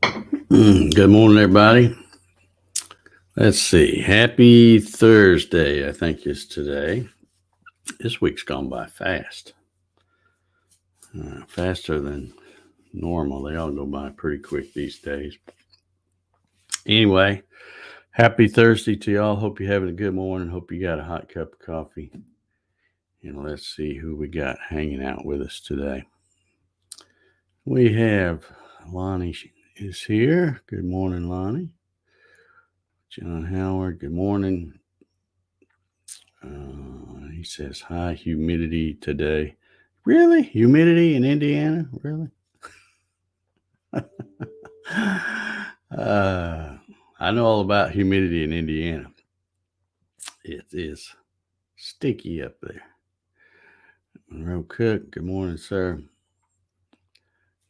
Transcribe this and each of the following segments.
Good morning, everybody. Let's see. Happy Thursday, I think is today. This week's gone by fast. Faster than normal. They all go by pretty quick these days. Anyway, happy Thursday to y'all. Hope you're having a good morning. Hope you got a hot cup of coffee. And let's see who we got hanging out with us today. We have Lonnie is here. Good morning, Lonnie. John Howard, good morning. He says, high humidity today. Really? Humidity in Indiana? Really? I know all about humidity in Indiana. It is sticky up there. Monroe Cook, good morning, sir.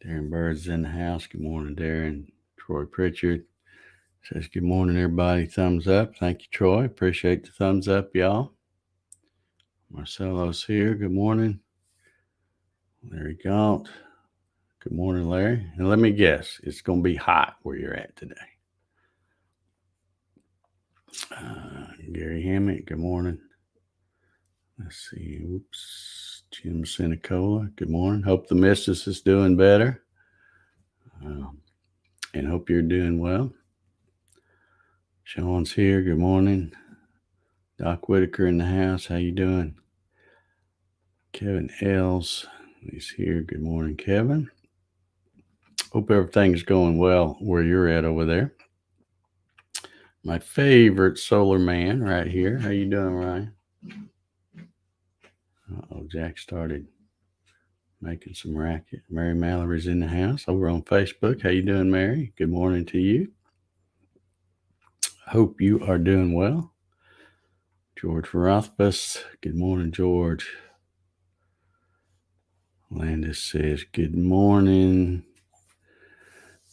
Darren Bird's in the house. Good morning, Darren. Troy Pritchard says, good morning, everybody. Thumbs up. Thank you, Troy. Appreciate the thumbs up, y'all. Marcelo's here. Good morning. Larry Galt. Good morning, Larry. And let me guess, it's going to be hot where you're at today. Gary Hammett, good morning. Let's see. Oops. Jim Sinicola, good morning. Hope the missus is doing better. And hope you're doing well. Sean's here. Good morning. Doc Whitaker in the house. How you doing? Kevin Els is here. Good morning, Kevin. Hope everything's going well where you're at over there. My favorite solar man right here. How you doing, Ryan? Jack started making some racket. Mary Mallory's in the house over on Facebook. How you doing, Mary? Good morning to you. Hope you are doing well. George Rothbus. Good morning, George. Landis says, good morning.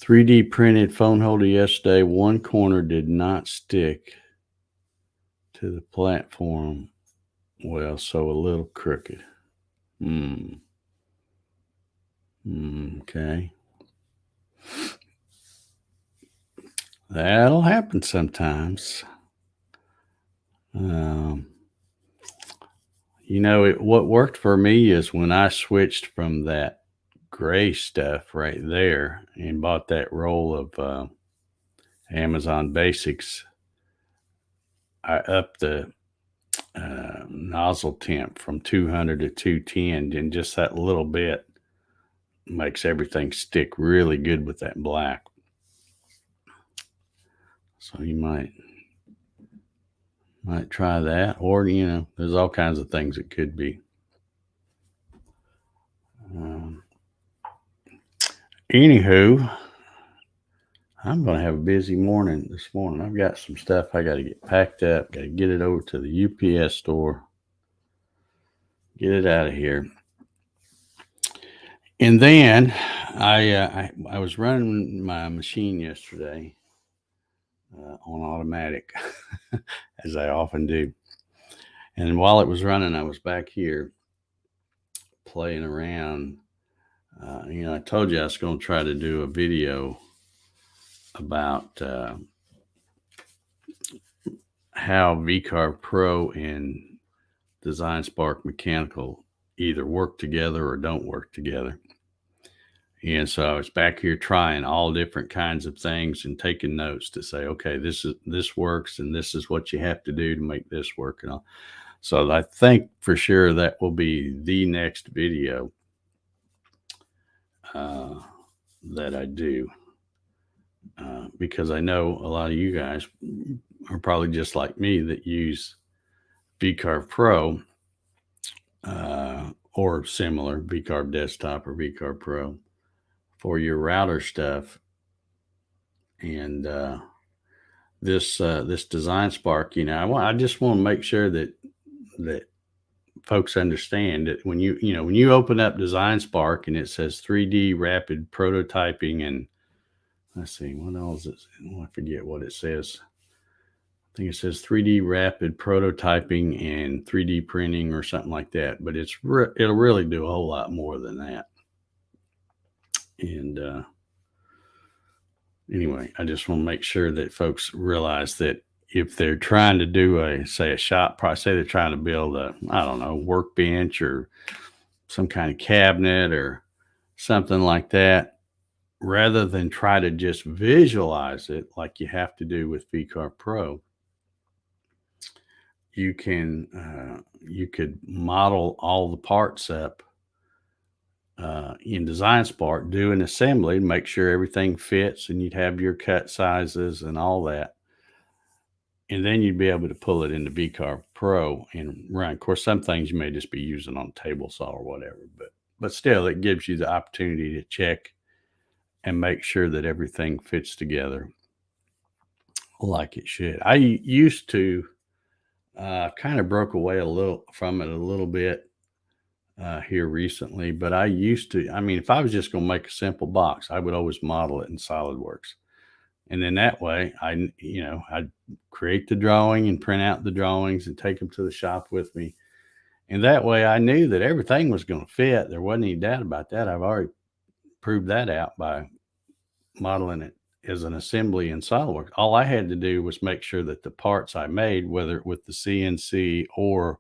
3D printed phone holder yesterday. One corner did not stick to the platform well, so a little crooked. Okay. That'll happen sometimes. What worked for me is when I switched from that gray stuff right there and bought that roll of Amazon Basics, I upped the nozzle temp from 200 to 210, and just that little bit makes everything stick really good with that black. So you might try that, or there's all kinds of things it could be. Anywho, I'm going to have a busy morning this morning. I've got some stuff I got to get packed up, got to get it over to the UPS store, get it out of here. And then I was running my machine yesterday on automatic, as I often do. And while it was running, I was back here playing around. I told you I was going to try to do a video about how VCarve Pro and Design Spark Mechanical either work together or don't work together. And so I was back here trying all different kinds of things and taking notes to say, okay, this works, and this is what you have to do to make this work. And all. So I think for sure that will be the next video that I do, because I know a lot of you guys are probably just like me that use VCarve Pro or similar, VCarve Desktop or VCarve Pro for your router stuff. And this Design Spark, I just want to make sure that folks understand that when you open up Design Spark and it says 3D rapid prototyping, and let's see, what else is it? I forget what it says. I think it says 3D rapid prototyping and 3D printing or something like that, but it'll really do a whole lot more than that. And anyway, I just want to make sure that folks realize that if they're trying to do say a shop project, say they're trying to build I don't know, workbench or some kind of cabinet or something like that, rather than try to just visualize it like you have to do with VCarve Pro, you could model all the parts up in Design Spark, do an assembly, make sure everything fits, and you'd have your cut sizes and all that. And then you'd be able to pull it into VCarve Pro and run. Of course, some things you may just be using on a table saw or whatever, but still, it gives you the opportunity to check and make sure that everything fits together like it should. I used to kind of broke away a little from it a little bit here recently, but I used to. I mean, if I was just going to make a simple box, I would always model it in SolidWorks, and then that way, I'd create the drawing and print out the drawings and take them to the shop with me, and that way I knew that everything was going to fit. There wasn't any doubt about that. I've already proved that out by modeling it as an assembly in SolidWorks. All I had to do was make sure that the parts I made, whether with the CNC or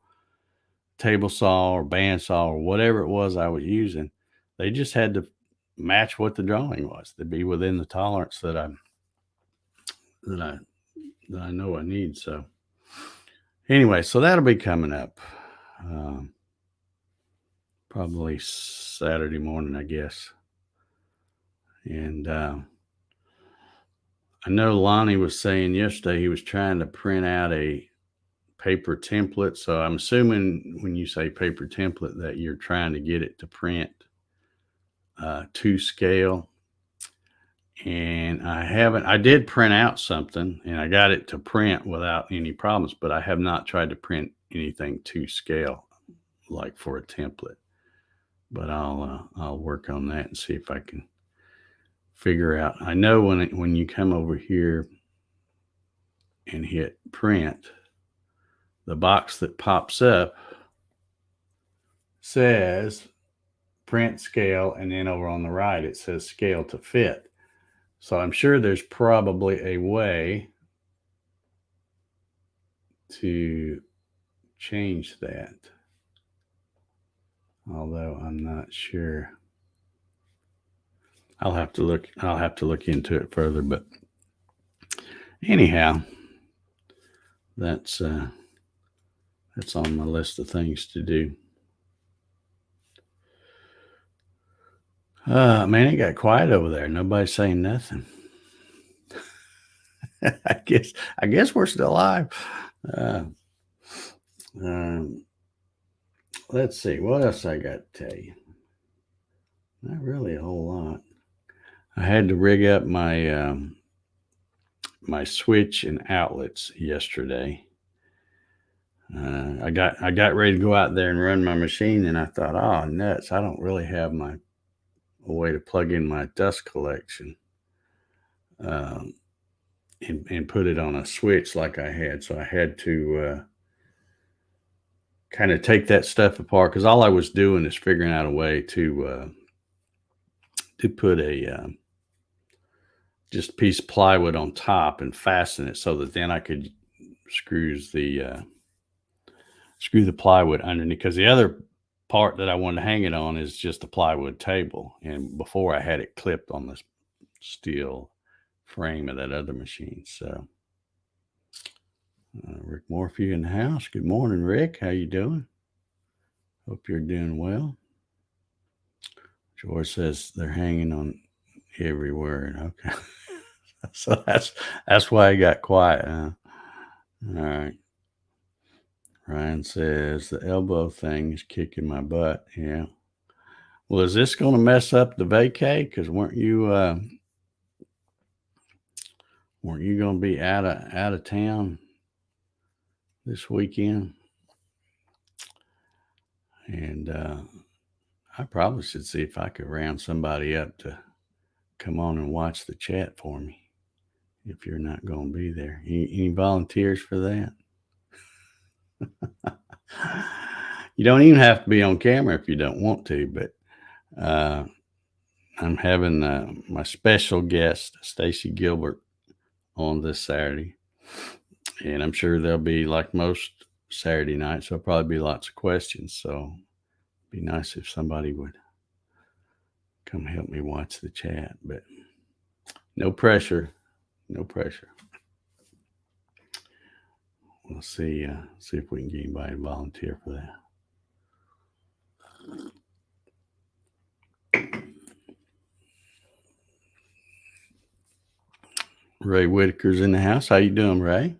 table saw or bandsaw or whatever it was I was using, they just had to match what the drawing was to be within the tolerance that I know I need. So anyway, so that'll be coming up probably Saturday morning, I guess. And I know Lonnie was saying yesterday he was trying to print out a paper template. So I'm assuming when you say paper template that you're trying to get it to print to scale. And I did print out something and I got it to print without any problems, but I have not tried to print anything to scale like for a template. But I'll work on that and see if I can figure out. I know when you come over here and hit print, the box that pops up says print scale, and then over on the right it says scale to fit. So I'm sure there's probably a way to change that, although I'm not sure. I'll have to look into it further, but anyhow, that's on my list of things to do. Man, it got quiet over there. Nobody's saying nothing. I guess we're still live. Let's see what else I got to tell you. Not really a whole lot. I had to rig up my my switch and outlets yesterday. I got ready to go out there and run my machine, and I thought, oh nuts! I don't really have a way to plug in my dust collection and put it on a switch like I had. So I had to kind of take that stuff apart, because all I was doing is figuring out a way to put a just a piece of plywood on top and fasten it so that then I could screw the plywood underneath, because the other part that I wanted to hang it on is just a plywood table, and before I had it clipped on the steel frame of that other machine. So Rick Morphew in the house. Good morning, Rick. How you doing? Hope you're doing well. George says they're hanging on every word. Okay. So that's why I got quiet, huh? All right. Ryan says the elbow thing is kicking my butt. Yeah. Well, is this going to mess up the vacay? Because weren't you going to be out of town this weekend? And I probably should see if I could round somebody up to come on and watch the chat for me if you're not going to be there. Any volunteers for that? You don't even have to be on camera if you don't want to, but I'm having my special guest, Stacy Gilbert, on this Saturday. And I'm sure there'll be, like most Saturday nights, there'll probably be lots of questions. So it'd be nice if somebody would come help me watch the chat. But no pressure. No pressure. We'll see if we can get anybody to volunteer for that. Ray Whitaker's in the house. How you doing, Ray?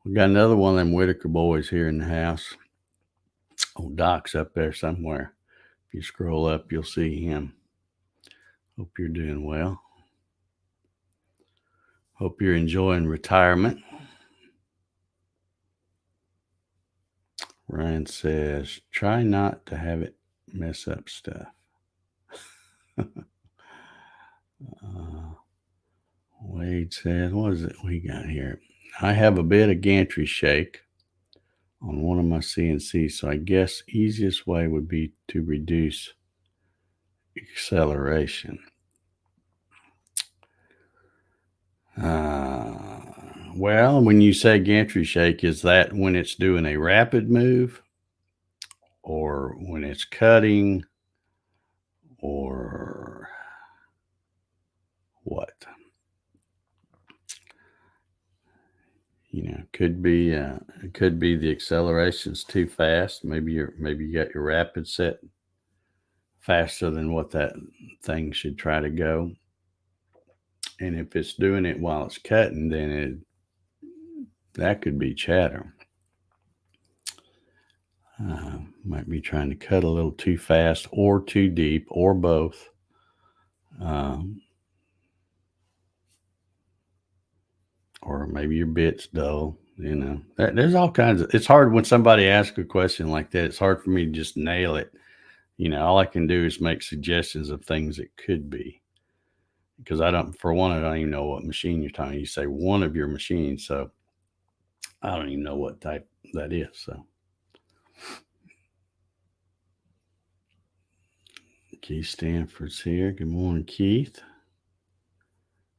We got another one of them Whitaker boys here in the house. Old Doc's up there somewhere. If you scroll up, you'll see him. Hope you're doing well. Hope you're enjoying retirement. Ryan says, try not to have it mess up stuff. Wade says, what is it we got here? I have a bit of gantry shake on one of my CNCs, so I guess easiest way would be to reduce acceleration. Well, when you say gantry shake, is that when it's doing a rapid move, or when it's cutting, or what? Could be the acceleration's too fast. Maybe you got your rapid set faster than what that thing should try to go. And if it's doing it while it's cutting, then that could be chatter. Might be trying to cut a little too fast or too deep or both. Or maybe your bit's dull. There's all kinds of. It's hard when somebody asks a question like that. It's hard for me to just nail it. All I can do is make suggestions of things it could be. Because I don't even know what machine you're talking. You say one of your machines, so I don't even know what type that is. So Keith Stanford's here. Good morning, Keith.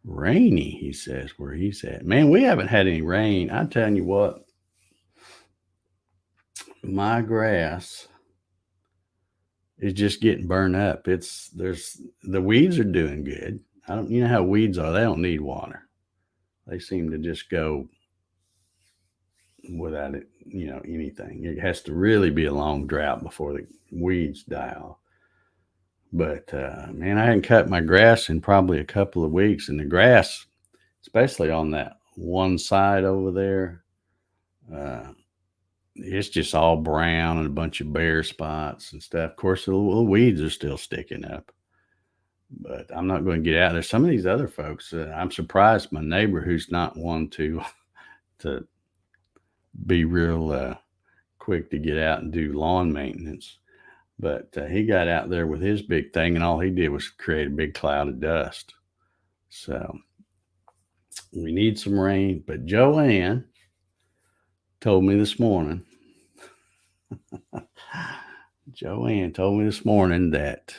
Rainy, he says, where he's at. Man, we haven't had any rain. I'm telling you what, my grass is just getting burned up. The weeds are doing good. You know how weeds are. They don't need water. They seem to just go without it, anything. It has to really be a long drought before the weeds die off. But man, I hadn't cut my grass in probably a couple of weeks, and the grass, especially on that one side over there, it's just all brown and a bunch of bare spots and stuff. Of course, the little weeds are still sticking up, but I'm not going to get out there. Some of these other folks, I'm surprised my neighbor, who's not one to be real quick to get out and do lawn maintenance, but he got out there with his big thing, and all he did was create a big cloud of dust. So we need some rain. But Joanne told me this morning, that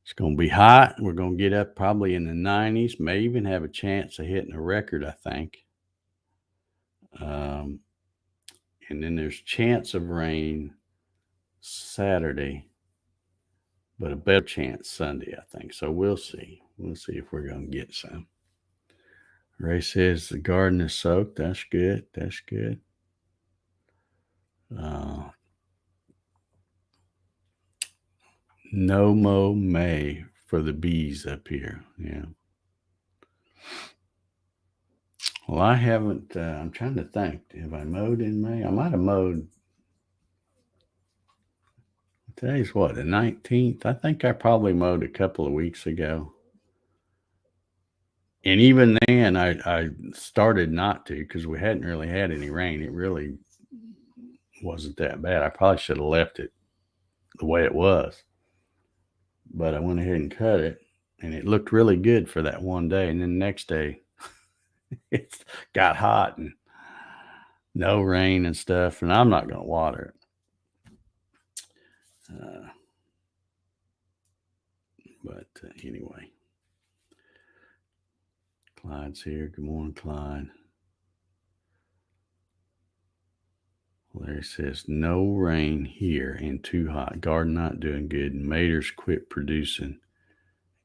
it's going to be hot. We're going to get up probably in the 90s, may even have a chance of hitting a record, I think. And then there's chance of rain Saturday, but a better chance Sunday, I think. So we'll see. We'll see if we're going to get some. Ray says the garden is soaked. That's good. That's good. No mow May for the bees up here. Yeah. Well, I haven't. I'm trying to think. Have I mowed in May? I might have mowed. Today's what, the 19th? I think I probably mowed a couple of weeks ago. And even then, I started not to, because we hadn't really had any rain. It really wasn't that bad. I probably should have left it the way it was. But I went ahead and cut it, and it looked really good for that one day. And then the next day, it got hot and no rain and stuff, and I'm not going to water it. anyway, Clyde's here. Good morning, Clyde. Larry says, no rain here and too hot. Garden not doing good. Maters quit producing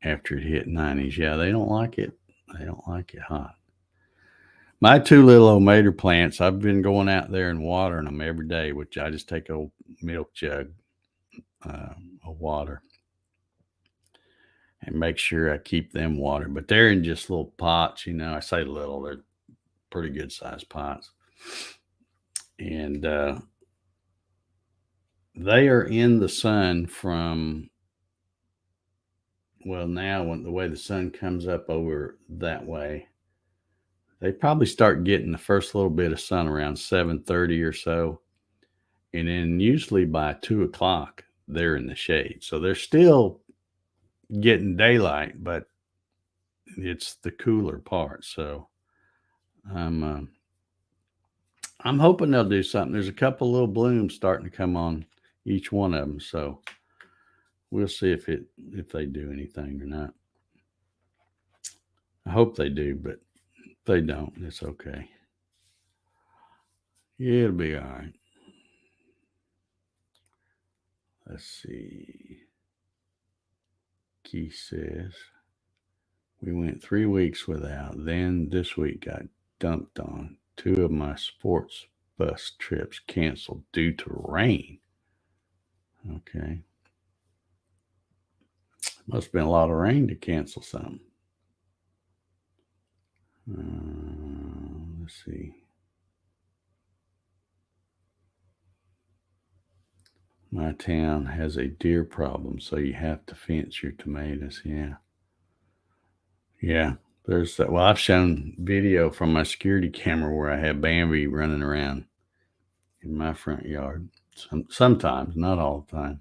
after it hit 90s. Yeah, they don't like it. They don't like it hot. My two little old mater plants, I've been going out there and watering them every day, which I just take a milk jug of water and make sure I keep them watered. But they're in just little pots, I say little, they're pretty good sized pots. And they are in the sun from, well, now when the way the sun comes up over that way, they probably start getting the first little bit of sun around 7:30 or so. And then usually by 2:00, they're in the shade. So they're still getting daylight, but it's the cooler part. So I'm hoping they'll do something. There's a couple little blooms starting to come on each one of them. So we'll see if they do anything or not. I hope they do, but if they don't, it's okay. Yeah, it'll be all right. Let's see. Keith says, we went 3 weeks without. Then this week got dumped on. 2 of my sports bus trips canceled due to rain. Okay. Must have been a lot of rain to cancel something. Let's see. My town has a deer problem, so you have to fence your tomatoes. Yeah. Yeah. There's that. Well, I've shown video from my security camera where I have Bambi running around in my front yard. Sometimes, not all the time.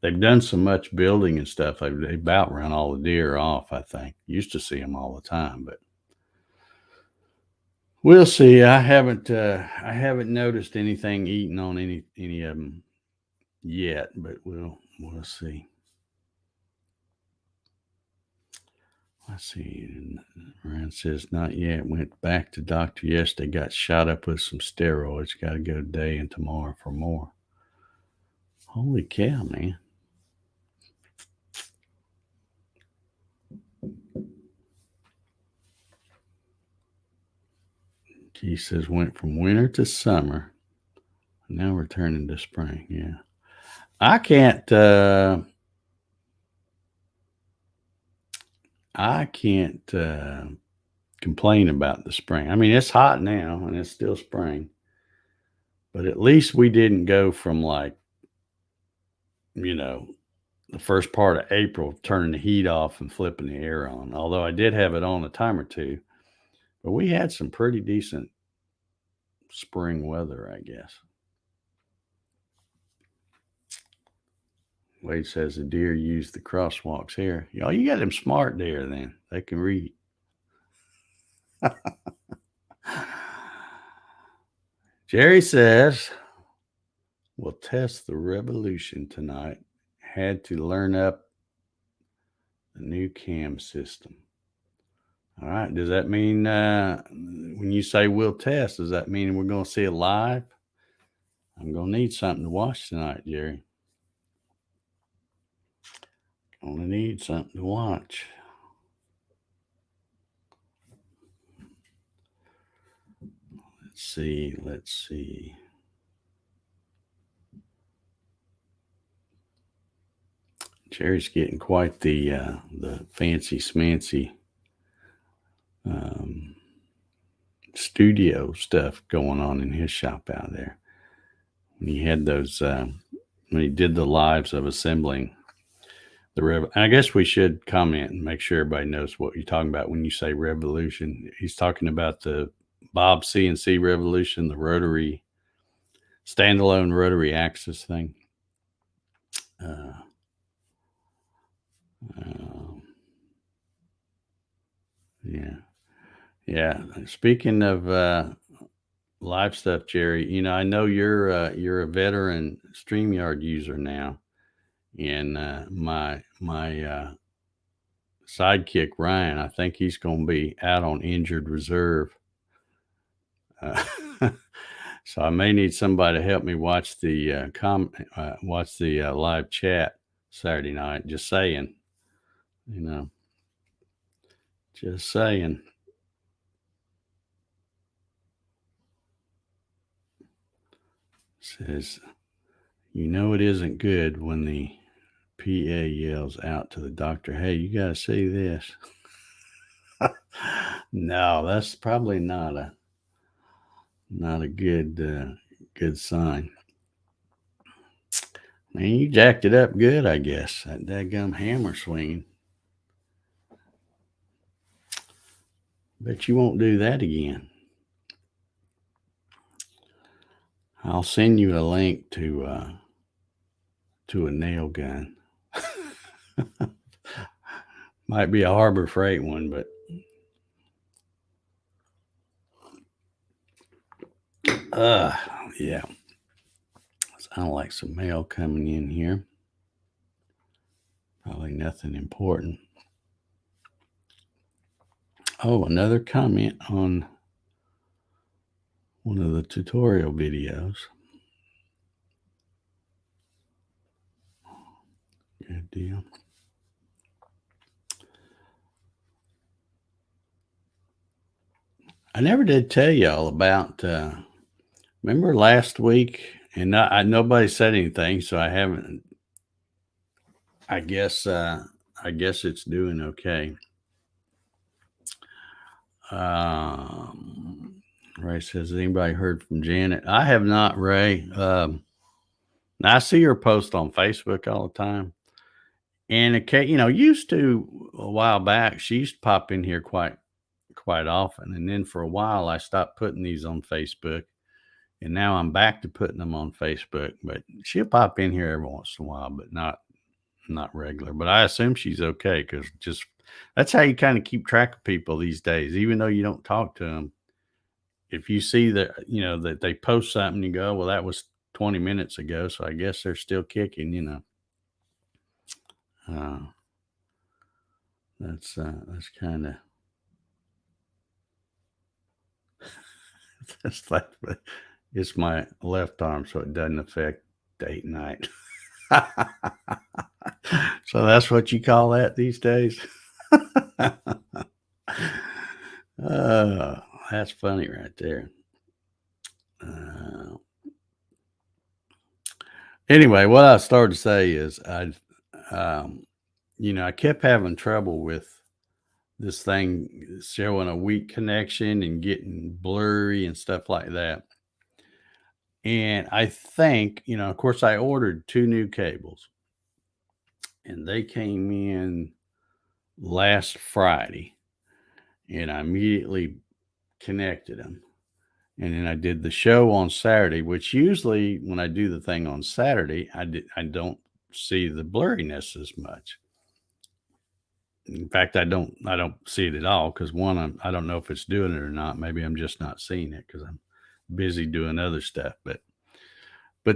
They've done so much building and stuff. They about run all the deer off, I think. Used to see them all the time, but we'll see. I haven't noticed anything eating on any of them yet, but we'll see. Let's see. Ryan says not yet. Went back to doctor yesterday. Got shot up with some steroids. Got to go today and tomorrow for more. Holy cow, man! He says went from winter to summer. Now we're turning to spring. Yeah, I can't. I can't complain about the spring. I mean, it's hot now and it's still spring, but at least we didn't go from the first part of April turning the heat off and flipping the air on. Although I did have it on a time or two, but we had some pretty decent spring weather, I guess. Wade says the deer use the crosswalks here. Y'all, you got them smart deer then. They can read. Jerry says, we'll test the Revolution tonight. Had to learn up the new cam system. All right. Does that mean when you say we'll test, does that mean we're going to see it live? I'm going to need something to watch tonight, Jerry. Gonna need something to watch. Let's see. Jerry's getting quite the fancy smancy studio stuff going on in his shop out there. When he had those, when he did the lives of assembling I guess we should comment and make sure everybody knows what you're talking about when you say Revolution. He's talking about the Bob CNC Revolution, the rotary, standalone rotary axis thing. Yeah. Speaking of live stuff, Jerry, I know you're a veteran StreamYard user now, and my sidekick Ryan, I think he's going to be out on injured reserve. Uh, so I may need somebody to help me watch the live chat Saturday night. Just saying, just saying. Says, it isn't good when the PA yells out to the doctor, "Hey, you got to see this." No, that's probably not a good sign. Man, you jacked it up good, I guess. That dadgum hammer swinging. Bet you won't do that again. I'll send you a link to a nail gun. Might be a Harbor Freight one, but yeah. Sound like some mail coming in here. Probably nothing important. Oh, another comment on one of the tutorial videos. Good deal. I never did tell y'all about, remember last week, and nobody said anything, so I haven't, I guess it's doing okay. Ray says, has anybody heard from Janet? I have not, Ray. I see her post on Facebook all the time. And used to a while back, she used to pop in here quite often. And then for a while, I stopped putting these on Facebook. And now I'm back to putting them on Facebook. But she'll pop in here every once in a while, but not regular. But I assume she's okay, because just that's how you kind of keep track of people these days, even though you don't talk to them. If you see that, that they post something, you go, well, that was 20 minutes ago, so I guess they're still kicking, that's kind of that's like, it's my left arm, so it doesn't affect date night. So that's what you call that these days. That's funny right there. Anyway, what I started to say is I kept having trouble with this thing showing a weak connection and getting blurry and stuff like that. And I think, of course, I ordered 2 new cables, and they came in last Friday, and I immediately connected them. And then I did the show on Saturday, which usually when I do the thing on Saturday, I don't see the blurriness as much. In fact, I don't see it at all, because one, I don't know if it's doing it or not. Maybe I'm just not seeing it because I'm busy doing other stuff. But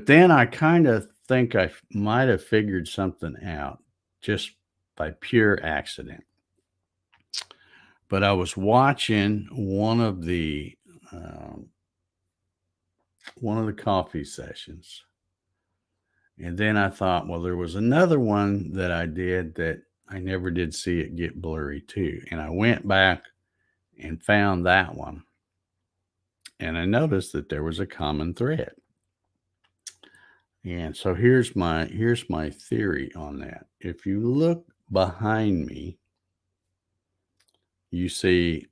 then I kind of think I might have figured something out just by pure accident. But I was watching one of the coffee sessions, and then I thought, well, there was another one that I did that I never did see it get blurry too. And I went back and found that one, and I noticed that there was a common thread. And so here's my theory on that. If you look behind me, you see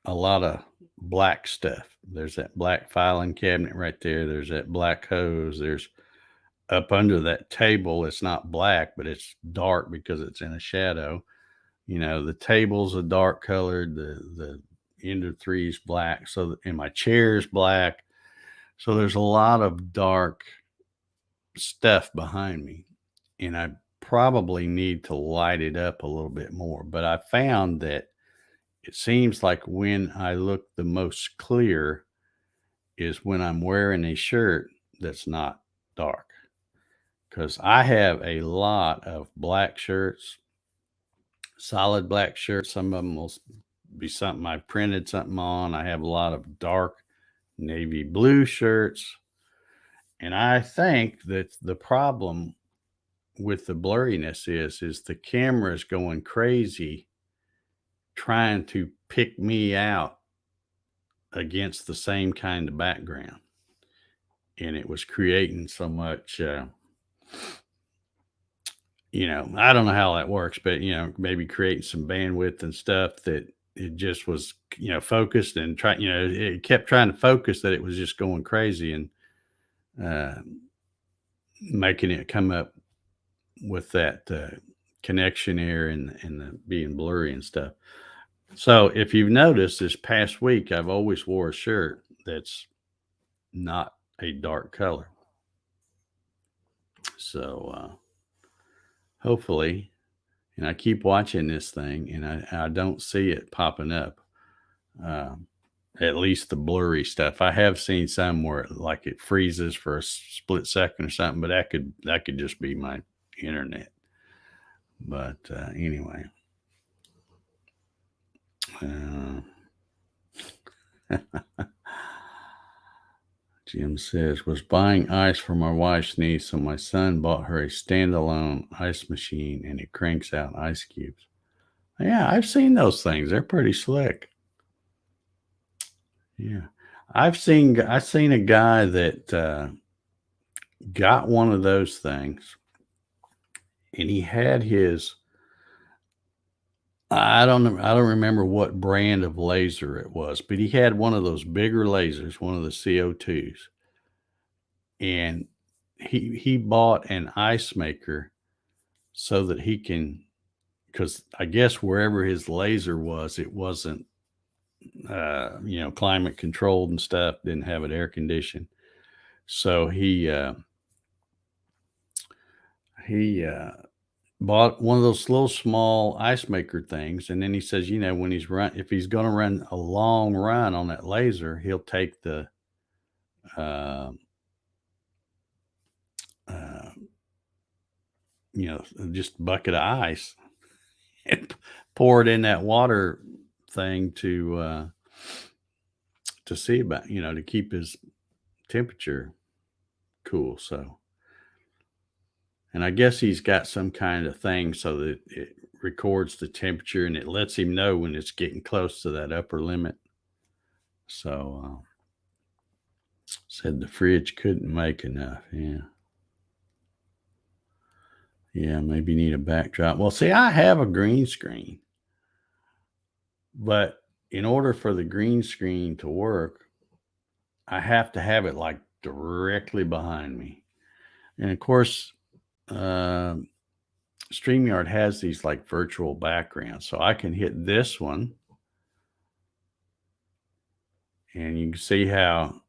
a lot of black stuff. There's that black filing cabinet right there. There's that black hose. There's up under that table. It's not black, but it's dark because it's in a shadow. The table's a dark colored. The Ender 3 is black. And my chair is black. So there's a lot of dark stuff behind me, and I probably need to light it up a little bit more. But I found that it seems like when I look the most clear is when I'm wearing a shirt that's not dark, because I have a lot of black shirts solid black shirts. Some of them will be something I printed something on. I have a lot of dark navy blue shirts. And I think that the problem with the blurriness is the camera is going crazy trying to pick me out against the same kind of background. And it was creating so much, I don't know how that works, but, maybe creating some bandwidth and stuff that it just was, focused and it kept trying to focus that it was just going crazy and uh, making it come up with that connection error and the being blurry and stuff. So if you've noticed this past week, I've always wore a shirt that's not a dark color. So hopefully, and I keep watching this thing and I don't see it popping up. At least the blurry stuff. I have seen some where like it freezes for a split second or something, but that could just be my internet. But anyway, Jim says, was buying ice for my wife's niece, so my son bought her a standalone ice machine and it cranks out ice cubes. Yeah, I've seen those things. They're pretty slick. Yeah. I've seen a guy that got one of those things and he had his I don't remember what brand of laser it was, but he had one of those bigger lasers, one of the CO2s. And he bought an ice maker so that he can, because I guess wherever his laser was, it wasn't climate controlled and stuff, didn't have it air conditioned. So he bought one of those little small ice maker things, and then he says, when if he's going to run a long run on that laser, he'll take the uh, uh, just bucket of ice and pour it in that water thing to see about, to keep his temperature cool. So, and I guess he's got some kind of thing so that it records the temperature and it lets him know when it's getting close to that upper limit. So, said the fridge couldn't make enough. Yeah. Yeah, maybe need a backdrop. Well, see, I have a green screen, but in order for the green screen to work, I have to have it like directly behind me. And of course, StreamYard has these like virtual backgrounds. So I can hit this one and you can see how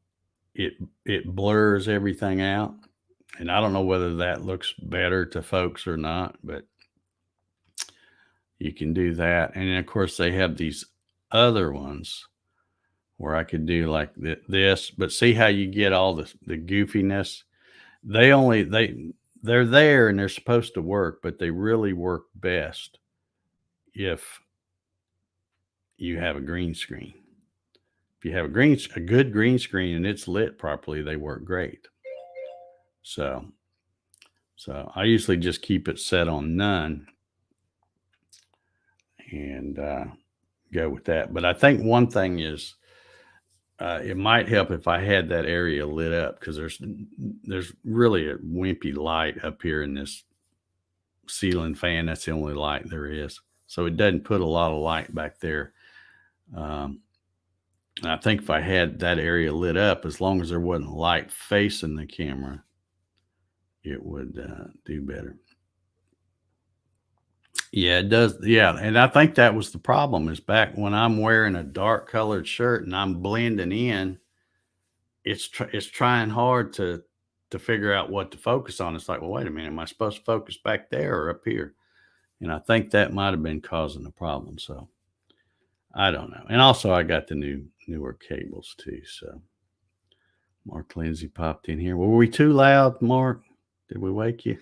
it blurs everything out. And I don't know whether that looks better to folks or not, but you can do that. And then of course they have these other ones where I could do like this, but see how you get all the goofiness. They're there and they're supposed to work, but they really work best if you have a green screen. If you have a good green screen and it's lit properly, they work great. So I usually just keep it set on none and go with that. But I think one thing is it might help if I had that area lit up, because there's really a wimpy light up here in this ceiling fan. That's the only light there is. So it doesn't put a lot of light back there. I think if I had that area lit up, as long as there wasn't light facing the camera, it would do better. Yeah, it does. Yeah, and I think that was the problem, is back when I'm wearing a dark colored shirt and I'm blending in, it's trying hard to figure out what to focus on. It's like, well, wait a minute, am I supposed to focus back there or up here? And I think that might have been causing the problem. So I don't know. And also I got the newer cables too. So Mark Lindsay popped in here. Were we too loud, Mark? Did we wake you?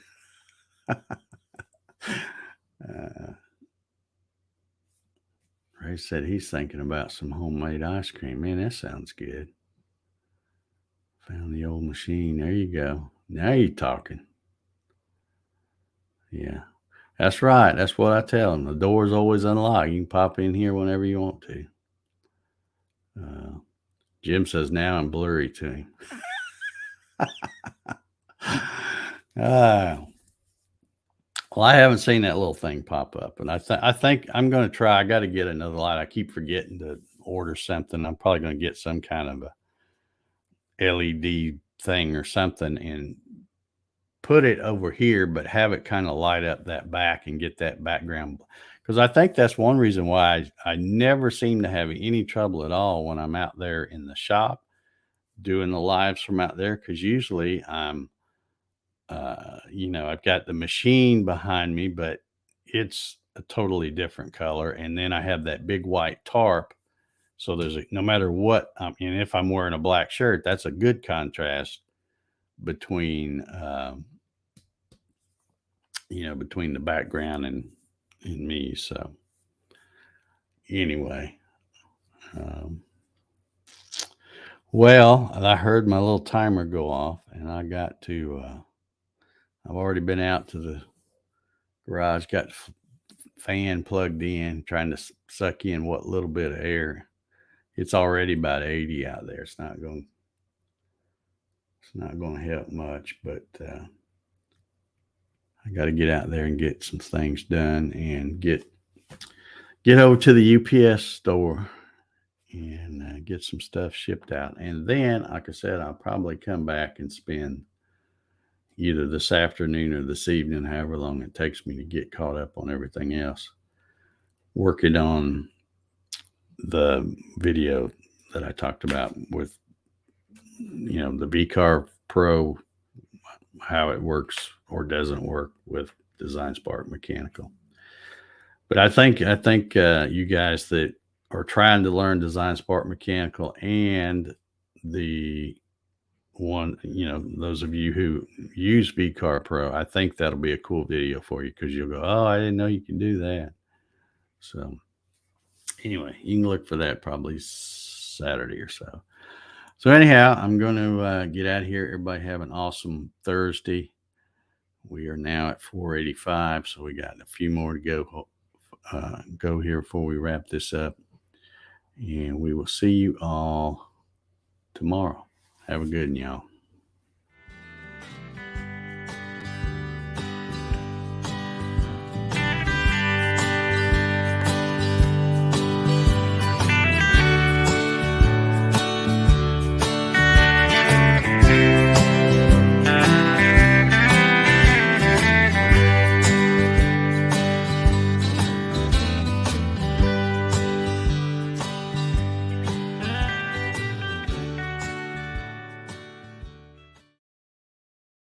Ray said he's thinking about some homemade ice cream. Man, that sounds good. Found the old machine. There you go. Now you're talking. Yeah, that's right. That's what I tell him. The door's always unlocked. You can pop in here whenever you want to. Jim says now I'm blurry to him. Well, I haven't seen that little thing pop up, and I think I'm going to try. I got to get another light. I keep forgetting to order something. I'm probably going to get some kind of a LED thing or something and put it over here, but have it kind of light up that back and get that background. Because I think that's one reason why I never seem to have any trouble at all when I'm out there in the shop doing the lives from out there. Because usually I'm I've got the machine behind me, but it's a totally different color. And then I have that big white tarp. So no matter what, and if I'm wearing a black shirt, that's a good contrast between, between the background and me. So anyway, well, I heard my little timer go off and I got to, I've already been out to the garage, got fan plugged in, trying to suck in what little bit of air. It's already about 80 out there. It's not going to help much, but I got to get out there and get some things done and get over to the UPS store and get some stuff shipped out. And then, like I said, I'll probably come back and spend either this afternoon or this evening, however long it takes me to get caught up on everything else, working on the video that I talked about with, the VCarve Pro, how it works or doesn't work with Design Spark Mechanical. But I think you guys that are trying to learn Design Spark Mechanical and the one, those of you who use VCarve Pro, I think that'll be a cool video for you because you'll go, oh, I didn't know you can do that. So anyway, you can look for that probably Saturday or so. So anyhow, I'm going to get out of here. Everybody have an awesome Thursday. We are now at 485, so we got a few more to go here before we wrap this up. And we will see you all tomorrow. Have a good one, y'all.